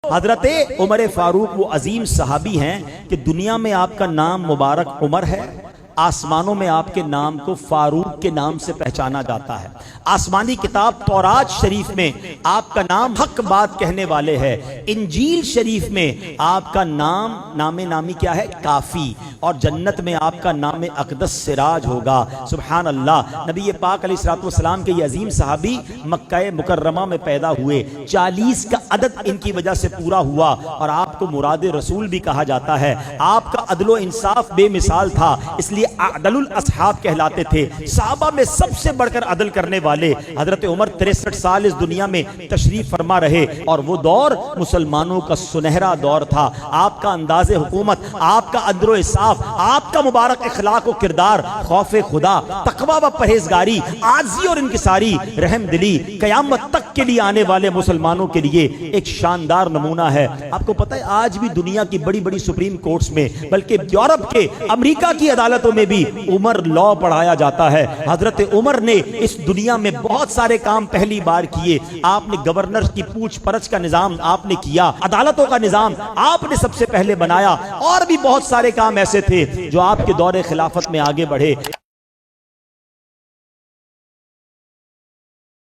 حضرت عمر فاروق وہ عظیم صحابی ہیں کہ دنیا میں آپ کا نام مبارک عمر ہے، آسمانوں میں آپ کے نام کو فاروق کے نام سے پہچانا جاتا ہے۔ آسمانی کتاب تورات شریف میں آپ کا نام حق بات کہنے والے ہے، انجیل شریف میں آپ کا نام نامی کیا ہے؟ کافی، اور جنت میں آپ کا نام اقدس سراج ہوگا۔ سبحان اللہ۔ نبی پاک علیہ الصلوۃ والسلام کے یہ عظیم صحابی مکہ مکرمہ میں پیدا ہوئے، 40 کا عدد ان کی وجہ سے پورا ہوا، اور آپ کو مراد رسول بھی کہا جاتا ہے۔ آپ کا عدل و انصاف بے مثال تھا، اس لیے عدل الاصحاب کہلاتے تھے۔ صحابہ میں سب سے بڑھ کر عدل کرنے والے حضرت عمر 63 سال اس دنیا میں تشریف فرما رہے، اور وہ دور مسلمانوں کا سنہرا دور تھا۔ آپ کا انداز حکومت، آپ کا عدل و انصاف، آپ کا مبارک اخلاق و کردار، خوف خدا، تقوی و پرہیزگاری، عاجزی اور انکساری، رحم دلی، قیامت تک کے لیے آنے والے مسلمانوں کے لیے ایک شاندار نمونہ ہے۔ آپ کو پتہ ہے آج بھی دنیا کی بڑی بڑی سپریم کورٹس میں، بلکہ یورپ کے، امریکہ کی عدالتوں میں بھی عمر لا پڑھایا جاتا ہے۔ حضرت عمر نے اس دنیا میں بہت سارے کام پہلی بار کیے۔ آپ نے گورنر کی پوچھ پرچھ کا نظام آپ نے کیا، عدالتوں کا نظام آپ نے سب سے پہلے بنایا، اور بھی بہت سارے کام ایسے تھے جو آپ کے دور خلافت میں آگے بڑھے۔